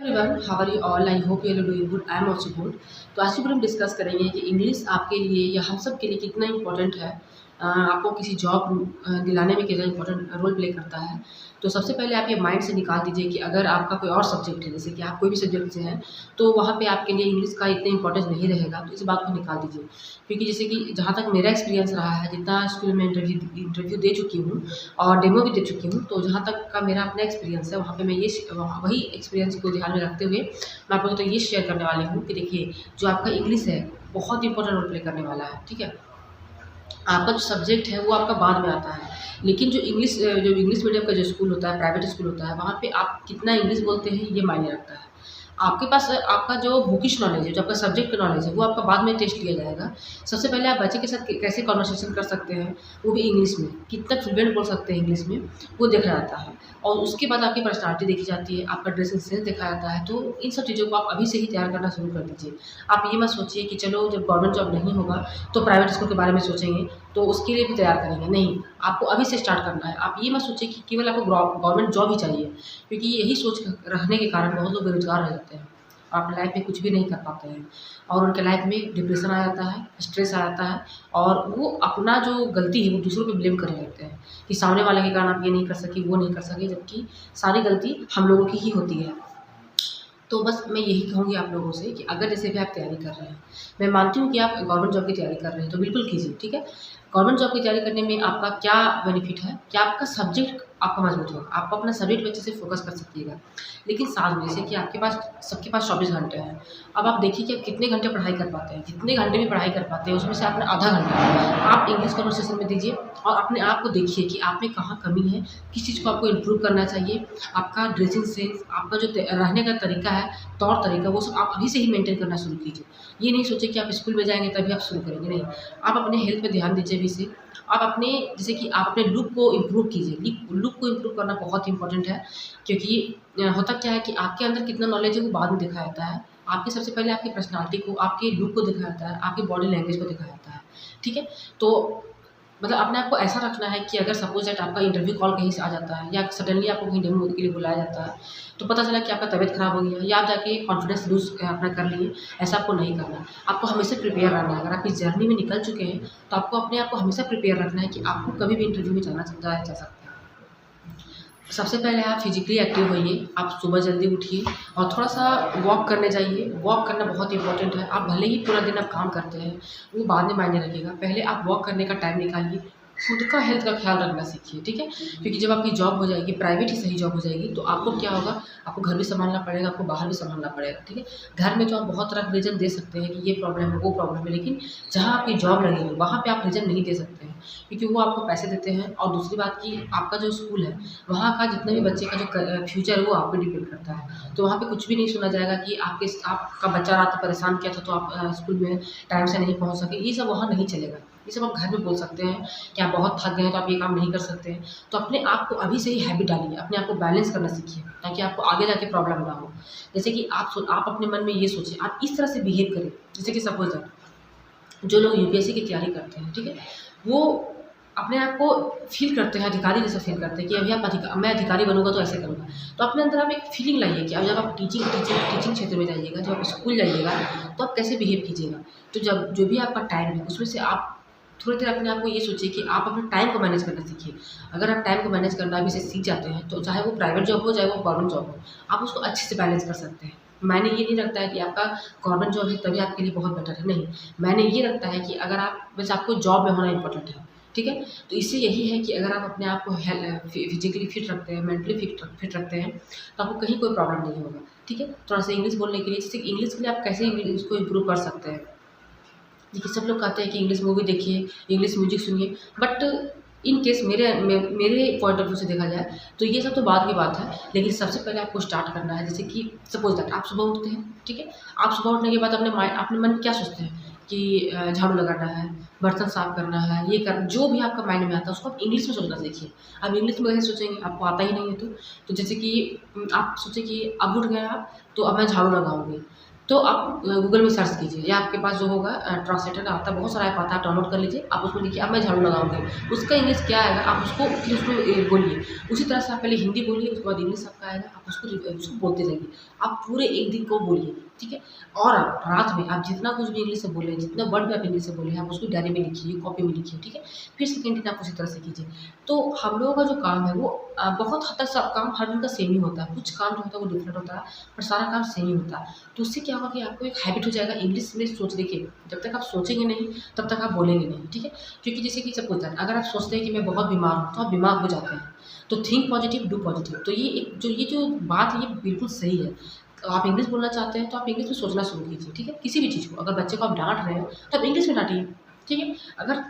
Everyone, how are you all? I hope you are doing good. I am also good. तो आज की video हम discuss करेंगे कि इंग्लिश आपके लिए या हम सब के लिए कितना इंपॉर्टेंट है। आपको किसी जॉब दिलाने में कितना इंपॉर्टेंट रोल प्ले करता है। तो सबसे पहले आप ये माइंड से निकाल दीजिए कि अगर आपका कोई और सब्जेक्ट है, जैसे कि आप कोई भी सब्जेक्ट से हैं, तो वहाँ पे आपके लिए इंग्लिश का इतना इंपॉर्टेंस नहीं रहेगा। तो इस बात को निकाल दीजिए, क्योंकि जैसे कि जहाँ तक मेरा एक्सपीरियंस रहा है, जितना स्कूल में इंटरव्यू दे चुकी हूँ और डेमो भी दे चुकी हूँ, तो जहाँ तक का मेरा अपना एक्सपीरियंस है, वहाँ पे मैं ये वही एक्सपीरियंस को ध्यान में रखते हुए मैं आप लोगों को तो ये शेयर करने वाली हूँ कि देखिए, जो आपका इंग्लिश है बहुत इंपॉर्टेंट रोल प्ले करने वाला है। ठीक है, आपका जो सब्जेक्ट है वो आपका बाद में आता है, लेकिन जो इंग्लिश मीडियम का जो स्कूल होता है, प्राइवेट स्कूल होता है, वहाँ पे आप कितना इंग्लिश बोलते हैं ये मायने रखता है। आपके पास आपका जो बुकिश नॉलेज है, जो आपका सब्जेक्ट का नॉलेज है, वो आपका बाद में टेस्ट लिया जाएगा। सबसे पहले आप बच्चे के साथ कैसे कन्वर्सेशन कर सकते हैं, वो भी इंग्लिश में, कितना फ्लुएंट बोल सकते हैं इंग्लिश में, वो देखा जाता है। और उसके बाद आपकी पर्सनैलिटी देखी जाती है, आपका ड्रेसिंग सेंस देखा जाता है। तो इन सब चीज़ों को आप अभी से ही तैयार करना शुरू कर दीजिए। आप ये मत सोचिए कि चलो जब गवर्नमेंट जॉब नहीं होगा तो प्राइवेट स्कूल के बारे में सोचेंगे, तो उसके लिए भी तैयार करेंगे। नहीं, आपको अभी से स्टार्ट करना है। आप ये मत सोचिए कि केवल आपको गवर्नमेंट जॉब ही चाहिए, क्योंकि यही सोच रखने के कारण बहुत लोग बेरोजगार रह जाते हैं। आप लाइफ में कुछ भी नहीं कर पाते हैं और उनके लाइफ में डिप्रेशन आ जाता है, स्ट्रेस आ जाता है, और वो अपना जो गलती है वो दूसरों पे ब्लेम करने लगते हैं कि सामने वाले के कारण आप ये नहीं कर सके, वो नहीं कर सके, जबकि सारी गलती हम लोगों की ही होती है। तो बस मैं यही कहूँगी आप लोगों से कि अगर जैसे भी आप तैयारी कर रहे हैं, मैं मानती हूँ कि आप गवर्नमेंट जॉब की तैयारी कर रहे हैं, तो बिल्कुल कीजिए। ठीक है, गवर्नमेंट जॉब की तैयारी करने में आपका क्या बेनिफिट है कि आपका सब्जेक्ट आपका मजबूत होगा, आप अपना सब्जेक्ट पे अच्छे से फोकस कर सकिएगा। लेकिन साथ में जैसे कि आपके पास सबके पास 24 घंटे हैं, अब आप देखिए कि आप कितने घंटे पढ़ाई कर पाते हैं। जितने घंटे भी पढ़ाई कर पाते हैं उसमें से आपने आधा घंटा आप इंग्लिश कन्वर्सेशन में दीजिए, और अपने आप को देखिए कि आप में कहाँ कमी है, किस चीज़ को आपको इम्प्रूव करना चाहिए। आपका ड्रेसिंग सेंस, आपका जो रहने का तरीका है, तौर तरीका, वो सब आप अभी से ही मेंटेन करना शुरू कीजिए। ये नहीं सोचिए कि आप स्कूल में जाएँगे तभी आप शुरू करेंगे, नहीं। आप अपने हेल्थ पे ध्यान दीजिए अभी से। आप अपने जैसे कि आप अपने लुक को इम्प्रूव कीजिए। लुक को इम्प्रूव करना बहुत इंपॉर्टेंट है, क्योंकि होता क्या है कि आपके अंदर कितना नॉलेज है वो बाद में दिखाया जाता है। आपके सबसे पहले आपकी पर्सनैलिटी को, आपके लुक को दिखाया जाता है, आपकी बॉडी लैंग्वेज को दिखाया जाता है। ठीक है, तो मतलब अपने आप को ऐसा रखना है कि अगर सपोज़ दैट आपका इंटरव्यू कॉल कहीं से आ जाता है, या सडनली आपको कहीं डेमो के लिए बुलाया जाता है, तो पता चला कि आपका तबीयत ख़राब हो गया, या आप जाके कॉन्फिडेंस लूज़ अपना कर लिए, ऐसा आपको नहीं करना। आपको हमेशा प्रिपेयर रहना है। अगर आप इस जर्नी में निकल चुके हैं, तो आपको अपने आप को हमेशा प्रिपेयर रखना है कि आपको कभी भी इंटरव्यू में जाया जा सकता है। सबसे पहले आप फिजिकली एक्टिव होइए। आप सुबह जल्दी उठिए और थोड़ा-सा वॉक करने जाइए। वॉक करना बहुत इंपॉर्टेंट है। आप भले ही पूरा दिन आप काम करते हैं, वो बाद में मायने रखेगा। पहले आप वॉक करने का टाइम निकालिए। खुद का हेल्थ का ख़्याल रखना सीखिए, ठीक है? क्योंकि जब आपकी जॉब हो जाएगी, प्राइवेट ही सही जॉब हो जाएगी, तो आपको क्या होगा, आपको घर भी सँभालना पड़ेगा, आपको बाहर भी सँभालना पड़ेगा, ठीक है? घर में तो आप बहुत तरह के रीज़न दे सकते हैं कि ये प्रॉब्लम है, वो प्रॉब्लम है, लेकिन जहाँ आपकी जॉब लगेगी, वहाँ पे आप रीज़न नहीं दे सकते हैं, क्योंकि वो आपको पैसे देते हैं। और दूसरी बात कि आपका जो स्कूल है, वहाँ का जितने भी बच्चे का जो फ्यूचर है वो आप पे डिपेंड करता है। तो वहाँ पे कुछ भी नहीं सुना जाएगा कि आपका बच्चा रात को परेशान किया था, तो आप स्कूल में टाइम से नहीं पहुँच सके। ये सब वहाँ नहीं चलेगा। ये सब आप घर में बोल सकते हैं कि आप बहुत थक गए हैं तो आप ये काम नहीं कर सकते हैं। तो अपने आप को अभी से ही हैबिट डालिए, अपने आप को बैलेंस करना सीखिए, ताकि आपको आगे जाके प्रॉब्लम ना हो। जैसे कि आप अपने मन में ये सोचिए, आप इस तरह से बिहेव करें, जैसे कि सपोज़ दैट जो लोग यूपीएससी की तैयारी करते हैं, ठीक है? वो अपने आप को फ़ील करते हैं, अधिकारी जैसा फ़ील करते हैं कि अभी मैं अधिकारी बनूँगा तो ऐसे करूँगा। तो अपने अंदर आप एक फ़ीलिंग लाइए कि अब जब आप टीचिंग क्षेत्र में जाइएगा, जब आप स्कूल जाइएगा, तो आप कैसे बिहेव कीजिएगा। तो जब जो भी आपका टाइम है, उसमें से आप थोड़ी देर अपने आप को ये सोचिए कि आप अपने टाइम को मैनेज करना सीखिए। अगर आप टाइम को मैनेज करना अभी से सीख जाते हैं, तो चाहे वो प्राइवेट जॉब हो, चाहे वो गवर्नमेंट जॉब हो, आप उसको अच्छे से बैलेंस कर सकते हैं। मायने ये नहीं रखता है कि आपका गवर्नमेंट जॉब है तभी आपके लिए बहुत बेटर है, नहीं। मायने ये रखता है कि अगर आप बस आपको जॉब में होना इम्पोर्टेंट है, ठीक है? तो इससे यही है कि अगर आप अपने आप को फिज़िकली फिट रखते हैं, मेंटली फिट रखते हैं, तो आपको कहीं कोई प्रॉब्लम नहीं होगा, ठीक है? थोड़ा-सा इंग्लिश बोलने के लिए, जैसे इंग्लिश के लिए आप कैसे इंग्लिश को इम्प्रूव कर सकते हैं। देखिए, सब लोग कहते हैं कि इंग्लिश मूवी देखिए, इंग्लिश म्यूज़िक सुनिए, बट इन केस मेरे पॉइंट ऑफ व्यू से देखा जाए, तो ये सब तो बाद की बात है। लेकिन सबसे पहले आपको स्टार्ट करना है, जैसे कि सपोज़ दैट आप सुबह उठते हैं, ठीक है? आप सुबह उठने के बाद अपने मन में क्या सोचते हैं कि झाड़ू लगाना है, बर्तन साफ़ करना है, ये कर जो भी आपका माइंड में आता है, उसको आप इंग्लिश में सोचना सीखिए। आप इंग्लिश में कैसे सोचेंगे? आपको आता ही नहीं है तो। तो जैसे कि आप सोचिए कि अब उठ गए आप, तो अब मैं झाड़ू लगाऊँगी। तो आप गूगल में सर्च कीजिए या आपके पास जो होगा ट्रांसलेटर का आता है, बहुत सारा ऐप आता है, डाउनलोड कर लीजिए। आप उसमें लिखिए अब मैं झाड़ू लगाऊंगी, उसका इंग्लिश क्या आएगा आप उसको फिर उसमें बोलिए। उसी तरह से आप पहले हिंदी बोलिए, उसके बाद इंग्लिश आपका आएगा, आप उसको बोलते जाइए। आप पूरे एक दिन को बोलिए, ठीक है। और आप रात में आप जितना कुछ भी इंग्लिश से बोले, जितना वर्ड भी आप इंग्लिश से बोले, आप उसको डायरी में लिखिए, कॉपी में लिखिए, ठीक है। फिर सेकेंड दिन आप उसी तरह से कीजिए। तो हम लोगों का जो काम है वो बहुत हद तक सब काम हर दिन का सेम ही होता है, कुछ काम जो होता है वो डिफरेंट होता है, पर सारा काम सेम ही होता है। तो उससे क्या होगा कि आपको एक हैबिट हो जाएगा इंग्लिश में सोचने की। जब तक आप सोचेंगे नहीं तब तक आप बोलेंगे नहीं, ठीक है। क्योंकि जैसे कि सपोज दैट अगर आप सोचते हैं कि मैं बहुत बीमार हूँ तो आप बीमार हो जाते हैं। तो थिंक पॉजिटिव डू पॉजिटिव, तो ये जो बात है ये बिल्कुल सही है। तो आप इंग्लिश बोलना चाहते हैं तो आप इंग्लिश में सोचना शुरू कीजिए, ठीक है। किसी भी चीज़ को, अगर बच्चे को आप डांट रहे हैं तो आप इंग्लिश में डांटिए, ठीक है। अगर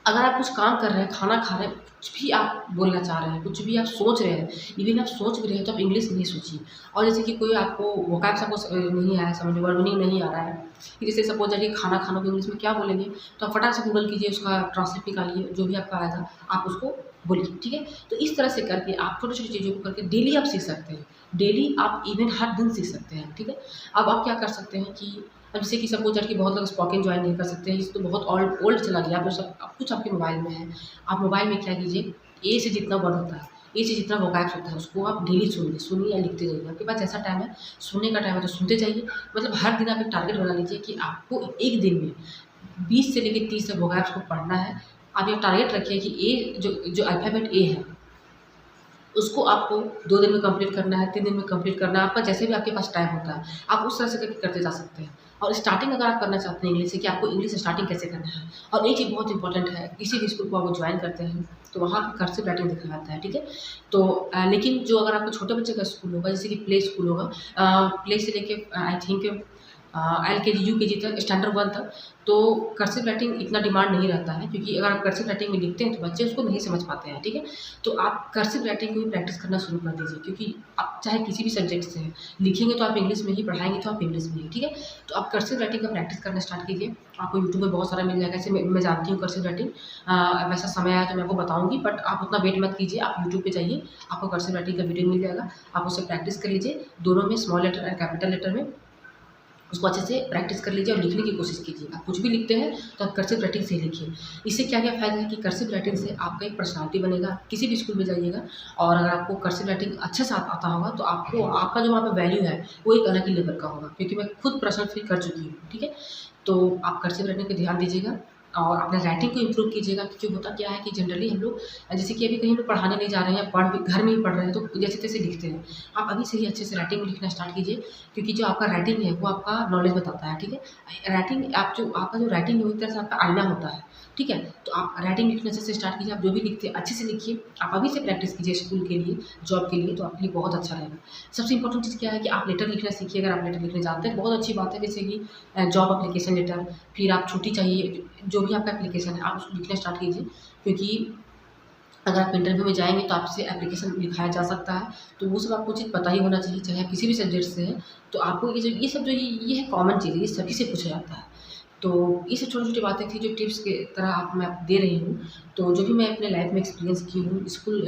अगर आप कुछ काम कर रहे हैं, खाना खा रहे हैं, कुछ भी आप बोलना चाह रहे हैं, कुछ भी आप सोच रहे हैं, इवन आप सोच भी रहे हैं तो आप इंग्लिश में ही सोचिए। और जैसे कि कोई आपको वोकैब्स आपको नहीं आया समझ में, वर्ड मीनिंग नहीं आ रहा है, कि जैसे सपोज दैट खाना खाना को इंग्लिश में क्या बोलेंगे, तो आप फटाक से गूगल कीजिए, उसका ट्रांसलेट निकालिए, जो भी आपका आएगा आप उसको बोलिए, ठीक है। तो इस तरह से करके आप छोटी-छोटी चीज़ों को करके डेली आप सीख सकते हैं। डेली आप इवन हर दिन सीख सकते हैं, ठीक है। अब आप क्या कर सकते हैं कि अब जैसे कि सपोज दैट कि बहुत लोग स्पोकन ज्वाइन नहीं कर सकते हैं, इस तो बहुत ओल्ड चला गया। आप सब अब कुछ आपके मोबाइल में है, आप मोबाइल में क्या कीजिए, ए से जितना वर्ड होता है, ए से जितना वोकैब्स होता है उसको आप डेली सुनिए या लिखते जाइए। आपके पास जैसा टाइम है, सुनने का टाइम है तो सुनते जाइए। मतलब हर दिन आप एक टारगेट बना लीजिए कि आपको एक दिन में 20 से लेके 30 तक वोकैब्स को पढ़ना है। आप ये टारगेट रखिए कि ए जो अल्फ़ाबेट ए है उसको आपको 2 दिन में कंप्लीट करना है, 3 दिन में कंप्लीट करना है, आपका जैसे भी आपके पास टाइम होता है, आप उस तरह से करके करते जा सकते हैं। और स्टार्टिंग अगर आप करना चाहते हैं इंग्लिश से कि आपको इंग्लिश स्टार्टिंग कैसे करना है, और एक चीज़ बहुत इंपॉर्टेंट है, किसी भी स्कूल को आप ज्वाइन करते हैं, तो वहाँ पे कर्सिव राइटिंग दिखाया जाता है, ठीक है। तो लेकिन जो अगर आपको छोटे बच्चे का स्कूल होगा, जैसे कि प्ले स्कूल होगा, प्ले से लेके आई थिंक एलकेजी, यूकेजी तक, स्टैंडर्ड 1 तक, तो कर्सिव राइटिंग इतना डिमांड नहीं रहता है, क्योंकि अगर आप कर्सिव राइटिंग में लिखते हैं तो बच्चे उसको नहीं समझ पाते हैं, ठीक है। तो आप कर्सिव राइटिंग को भी प्रैक्टिस करना शुरू कर दीजिए, क्योंकि आप चाहे किसी भी सब्जेक्ट से हैं, लिखेंगे तो आप इंग्लिश में ही, पढ़ाएँगे तो आप इंग्लिश में ही, ठीक है। तो आप कर्सिव राइटिंग का प्रैक्टिस करना स्टार्ट कीजिए। आपको यूट्यूब पे बहुत सारा मिल जाएगा, ऐसे मैं जानती हूँ कर्सिव राइटिंग। वैसा समय आया तो मैं आपको बताऊँगी, बट आप उतना वेट मत कीजिए, आप यूट्यूब पे जाइए, आपको कर्सिव राइटिंग का वीडियो मिल जाएगा, आप उससे प्रैक्टिस कर लीजिए, दोनों में, small letter and capital letter में। उसको अच्छे से प्रैक्टिस कर लीजिए और लिखने की कोशिश कीजिए। आप कुछ भी लिखते हैं तो आप कर्सिव राइटिंग से ही लिखिए। इससे क्या-क्या फ़ायदा है कि कर्सिव राइटिंग से आपका एक पर्सनैलिटी बनेगा, किसी भी स्कूल में जाइएगा, और अगर आपको कर्सिव राइटिंग अच्छे से आता होगा तो आपको आपका जो वहाँ पे वैल्यू है वो एक अलग ही लेवल का होगा, क्योंकि मैं खुद पर्सनल फ़ील कर चुकी हूँ, ठीक है। तो आप कर्सिव राइटिंग पे ध्यान दीजिएगा और अपने राइटिंग को इम्प्रूव कीजिएगा, क्योंकि होता क्या है कि जनरली हम लोग जैसे कि अभी कहीं हम लोग पढ़ाने नहीं जा रहे हैं, पढ़ भी घर में ही पढ़ रहे हैं, तो जैसे-तैसे लिखते हैं। आप अभी से ही अच्छे से राइटिंग लिखना स्टार्ट कीजिए, क्योंकि जो आपका राइटिंग है वो आपका नॉलेज बताता है, ठीक है। राइटिंग आपका जो राइटिंग है वो एक तरह से आपका आईना होता है, ठीक है। तो आप राइटिंग लिखना अच्छे से स्टार्ट कीजिए, आप जो भी लिखते हैं अच्छे से लिखिए। आप अभी से प्रैक्टिस कीजिए स्कूल के लिए, जॉब के लिए, तो आपके लिए बहुत अच्छा रहेगा। सबसे इम्पोर्टेंट चीज़ क्या है कि आप लेटर लिखना सीखिए। अगर आप लेटर लिखने जानते हैं बहुत अच्छी बात है, जैसे कि जॉब एप्लीकेशन लेटर, फिर आप छुट्टी चाहिए, जो भी आपका एप्लीकेशन है आप उसको लिखना स्टार्ट कीजिए, क्योंकि अगर आप इंटरव्यू में जाएँगे तो आपसे एप्लीकेशन लिखाया जा सकता है, तो वो सब आपको चीज़ पता ही होना चाहिए, चाहे आप किसी भी सब्जेक्ट से हैं। तो आपको ये सब जो ये है कॉमन चीज़ है, ये सभी से पूछा जाता है। तो ये सब छोटी-छोटी बातें थी जो टिप्स के तरह मैं आपको दे रही हूँ। तो जो भी मैं अपने लाइफ़ में एक्सपीरियंस की हूँ स्कूल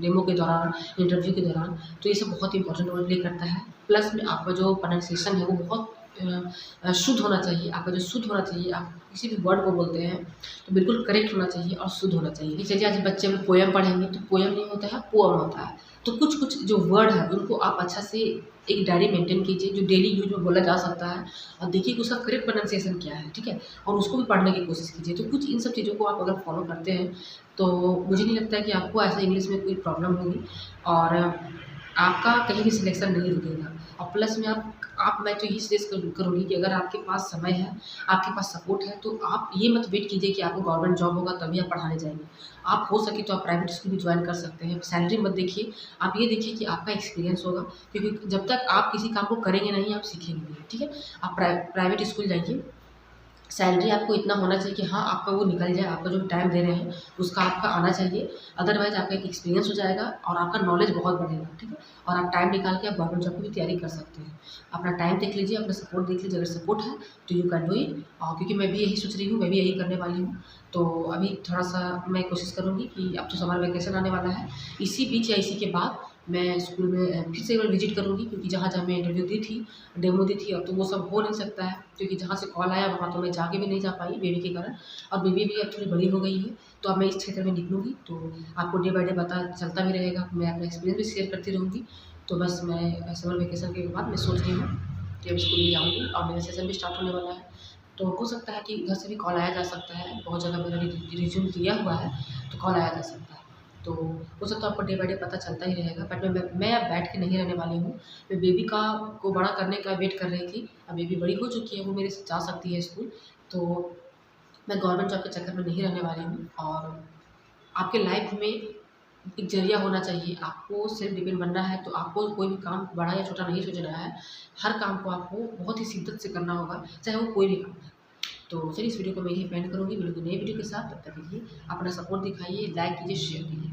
डेमो के दौरान, इंटरव्यू के दौरान, तो ये सब बहुत इंपॉर्टेंट रोल प्ले करता है। प्लस में आपका जो प्रोनंसिएशन है वो बहुत शुद्ध होना चाहिए। आपका जो शुद्ध होना चाहिए, आप किसी भी वर्ड को बोलते हैं तो बिल्कुल करेक्ट होना चाहिए और शुद्ध होना चाहिए। चलिए आज बच्चे लोग पोएम पढ़ेंगे तो पोएम नहीं होता है, पोएम होता है। तो कुछ-कुछ जो वर्ड है उनको आप अच्छा से एक डायरी मेंटेन कीजिए, जो डेली यूज़ में बोला जा सकता है, और देखिए कि उसका करेक्ट प्रोनंसिएशन क्या है, ठीक है? और उसको भी पढ़ने की कोशिश कीजिए। तो कुछ इन सब चीज़ों को आप अगर फॉलो करते हैं तो मुझे नहीं लगता है कि आपको ऐसे इंग्लिश में कोई प्रॉब्लम होगी, और आपका कहीं भी सिलेक्शन नहीं रुकेगा। और प्लस में मैं तो यही सजेस्ट करूँगी कि अगर आपके पास समय है, आपके पास सपोर्ट है, तो आप ये मत वेट कीजिए कि आपको गवर्नमेंट जॉब होगा तभी आप पढ़ाने जाएँगे। आप हो सके तो आप प्राइवेट स्कूल भी जॉइन कर सकते हैं। सैलरी मत देखिए, आप ये देखिए कि आपका एक्सपीरियंस होगा, क्योंकि जब तक आप किसी काम को करेंगे नहीं, आप सीखेंगे नहीं, ठीक है? आप प्राइवेट स्कूल जाइए, सैलरी आपको इतना होना चाहिए कि हाँ, आपका वो निकल जाए, आपका जो टाइम दे रहे हैं, उसका आपका आना चाहिए। अदरवाइज़ आपका एक एक्सपीरियंस हो जाएगा और आपका नॉलेज बहुत बढ़ेगा, ठीक है? और आप टाइम निकाल के आप गवर्नमेंट जॉब की भी तैयारी कर सकते हैं। अपना टाइम देख लीजिए, अपना सपोर्ट देख लीजिए, अगर सपोर्ट है तो यू कैन डू इट। क्योंकि मैं भी यही सोच रही हूँ, मैं भी यही करने वाली हूँ। तो अभी थोड़ा-सा मैं कोशिश करूँगी कि अब तो समर वैकेशन आने वाला है, इसी बीच या इसी के बाद मैं स्कूल में फिर से एक बार विज़िट करूँगी, क्योंकि जहाँ-जहाँ मैं इंटरव्यू दी थी, डेमो दी थी, अब तो वो सब हो नहीं सकता है, क्योंकि जहाँ से कॉल आया वहाँ तो मैं जाके भी नहीं जा पाई बेबी के कारण। और बेबी भी अब थोड़ी बड़ी हो गई है, तो अब मैं इस क्षेत्र में निकलूँगी, तो आपको डे बाय डे पता चलता भी रहेगा, मैं अपना एक्सपीरियंस भी शेयर करती रहूँगी। तो बस मैं समर वेकेशन के बाद मैं सोच रही हूँ कि अब स्कूल भी जाऊँगी और मेरा सेशन भी स्टार्ट होने वाला है। तो हो सकता है कि घर से भी कॉल आया जा सकता है, बहुत जगह मेरा रिज़्यूम दिया हुआ है, तो कॉल आया जा सकता है। तो वो सब तो आपको डे बाय डे पता चलता ही रहेगा, बट मैं अब बैठ के नहीं रहने वाली हूँ। मैं बेबी का को बड़ा करने का वेट कर रही थी। अब बेबी बड़ी हो चुकी है, वो मेरे साथ जा सकती है स्कूल, तो मैं गवर्नमेंट जॉब के चक्कर में नहीं रहने वाली हूँ। और आपके लाइफ में एक ज़रिया होना चाहिए, आपको सेल्फ डिपेंड बनना है, तो आपको कोई भी काम बड़ा या छोटा नहीं सोचना है। हर काम को आपको बहुत ही शिद्दत से करना होगा, चाहे वो कोई भी काम है। तो चलिए इस वीडियो को मैं यहीं पे एंड करूँगी, मिलूँगी नई वीडियो के साथ, तब तक के लिए अपना सपोर्ट दिखाइए, लाइक कीजिए, शेयर कीजिए।